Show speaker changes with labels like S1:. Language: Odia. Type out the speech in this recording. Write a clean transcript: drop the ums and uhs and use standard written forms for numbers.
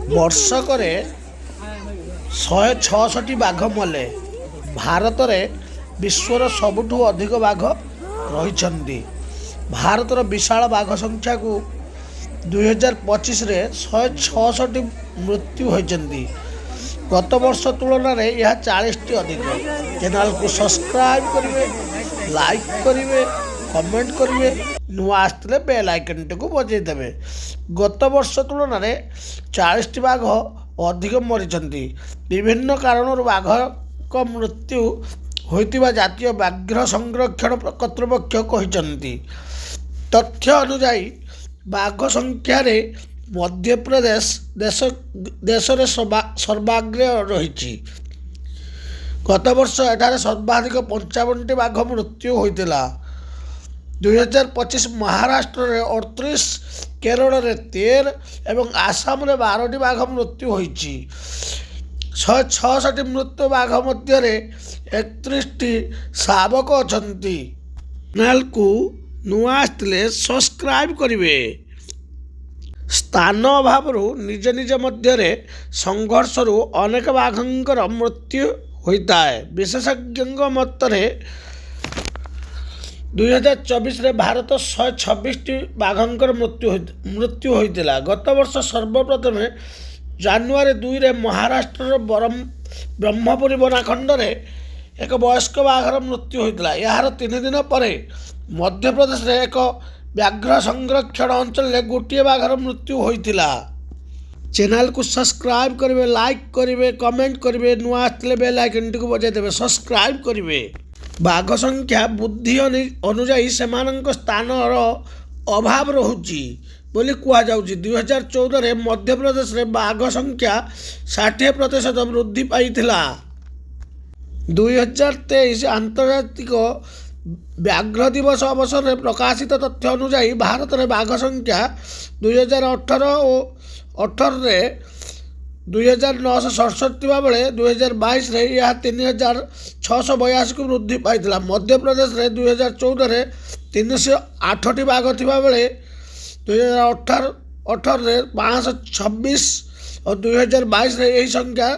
S1: ବର୍ଷକରେ 166ଟି ବାଘ ମଲେ। ଭାରତରେ ବିଶ୍ୱର ସବୁଠୁ ଅଧିକ ବାଘ ରହିଛନ୍ତି। ଭାରତର ବିଶାଳ ବାଘ ସଂଖ୍ୟାକୁ 2025ରେ 166ଟି ମୃତ୍ୟୁ ହୋଇଛନ୍ତି। ଗତ ବର୍ଷ ତୁଳନାରେ ଏହା 40ଟି ଅଧିକ। ଚ୍ୟାନେଲକୁ ସବସ୍କ୍ରାଇବ୍ କରିବେ, ଲାଇକ୍ କରିବେ, କମେଣ୍ଟ କରିବେ। ନୂଆ ଆସିଥିଲେ ବେଲ୍ ଆଇକନ୍ଟିକୁ ବଜାଇ ଦେବେ। ଗତ ବର୍ଷ ତୁଳନାରେ 40ଟି ବାଘ ଅଧିକ ମରିଛନ୍ତି। ବିଭିନ୍ନ କାରଣରୁ ବାଘଙ୍କ ମୃତ୍ୟୁ ହୋଇଥିବା ଜାତୀୟ ବ୍ୟାଘ୍ର ସଂରକ୍ଷଣ କର୍ତ୍ତୃପକ୍ଷ କହିଛନ୍ତି। ତଥ୍ୟ ଅନୁଯାୟୀ ବାଘ ସଂଖ୍ୟାରେ ମଧ୍ୟପ୍ରଦେଶ ଦେଶରେ ସର୍ବାଗ୍ରେ ରହିଛି। ଗତ ବର୍ଷ ଏଠାରେ ସର୍ବାଧିକ 55ଟି ବାଘ ମୃତ୍ୟୁ ହୋଇଥିଲା। 2025 ମହାରାଷ୍ଟ୍ରରେ 38, କେରଳରେ 13 ଏବଂ ଆସାମରେ 12ଟି ବାଘ ମୃତ୍ୟୁ ହୋଇଛି। 166ଟି ମୃତ ବାଘ ମଧ୍ୟରେ 31ଟି ଶାବକ ଅଛନ୍ତି। ଚ୍ୟାନେଲକୁ ନୂଆ ଆସିଥିଲେ ସବସ୍କ୍ରାଇବ୍ କରିବେ। ସ୍ଥାନ ଅଭାବରୁ ନିଜ ନିଜ ମଧ୍ୟରେ ସଂଘର୍ଷରୁ ଅନେକ ବାଘଙ୍କର ମୃତ୍ୟୁ ହୋଇଥାଏ। ବିଶେଷଜ୍ଞଙ୍କ ମତରେ 2024ରେ ଭାରତ 126ଟି ବାଘଙ୍କର ମୃତ୍ୟୁ ହୋଇଥିଲା। ଗତ ବର୍ଷ ସର୍ବପ୍ରଥମେ ଜାନୁଆରୀ 2ରେ ମହାରାଷ୍ଟ୍ରର ବ୍ରହ୍ମପୁରୀ ବନାଖଣ୍ଡରେ ଏକ ବୟସ୍କ ବାଘର ମୃତ୍ୟୁ ହୋଇଥିଲା। ଏହାର 3 ଦିନ ପରେ ମଧ୍ୟପ୍ରଦେଶରେ ଏକ ବ୍ୟାଘ୍ର ସଂରକ୍ଷଣ ଅଞ୍ଚଳରେ ଗୋଟିଏ ବାଘର ମୃତ୍ୟୁ ହୋଇଥିଲା। ଚ୍ୟାନେଲକୁ ସବସ୍କ୍ରାଇବ୍ କରିବେ, ଲାଇକ୍ କରିବେ, କମେଣ୍ଟ କରିବେ। ନୂଆ ଆସିଥିଲେ ବେଲ୍ ଆଇକନ୍ଟିକୁ ବଜାଇ ଦେବେ। ସବସ୍କ୍ରାଇବ୍ କରିବେ। ବାଘ ସଂଖ୍ୟା ବୃଦ୍ଧି ଅନୁଯାୟୀ ସେମାନଙ୍କ ସ୍ଥାନର ଅଭାବ ରହୁଛି ବୋଲି କୁହାଯାଉଛି। 2014ରେ ମଧ୍ୟପ୍ରଦେଶରେ ବାଘ ସଂଖ୍ୟା 60% ବୃଦ୍ଧି ପାଇଥିଲା। 2023 ଆନ୍ତର୍ଜାତିକ ବ୍ୟାଘ୍ର ଦିବସ ଅବସରରେ ପ୍ରକାଶିତ ତଥ୍ୟ ଅନୁଯାୟୀ ଭାରତରେ ବାଘ ସଂଖ୍ୟା 2018ରେ 2967 ଥିବା ବେଳେ 2022ରେ ଏହା 3682କୁ ବୃଦ୍ଧି ପାଇଥିଲା। ମଧ୍ୟପ୍ରଦେଶରେ 2014ରେ 308ଟି ବାଘ ଥିବା ବେଳେ 2018ରେ 526 ଓ 2022ରେ ଏହି ସଂଖ୍ୟା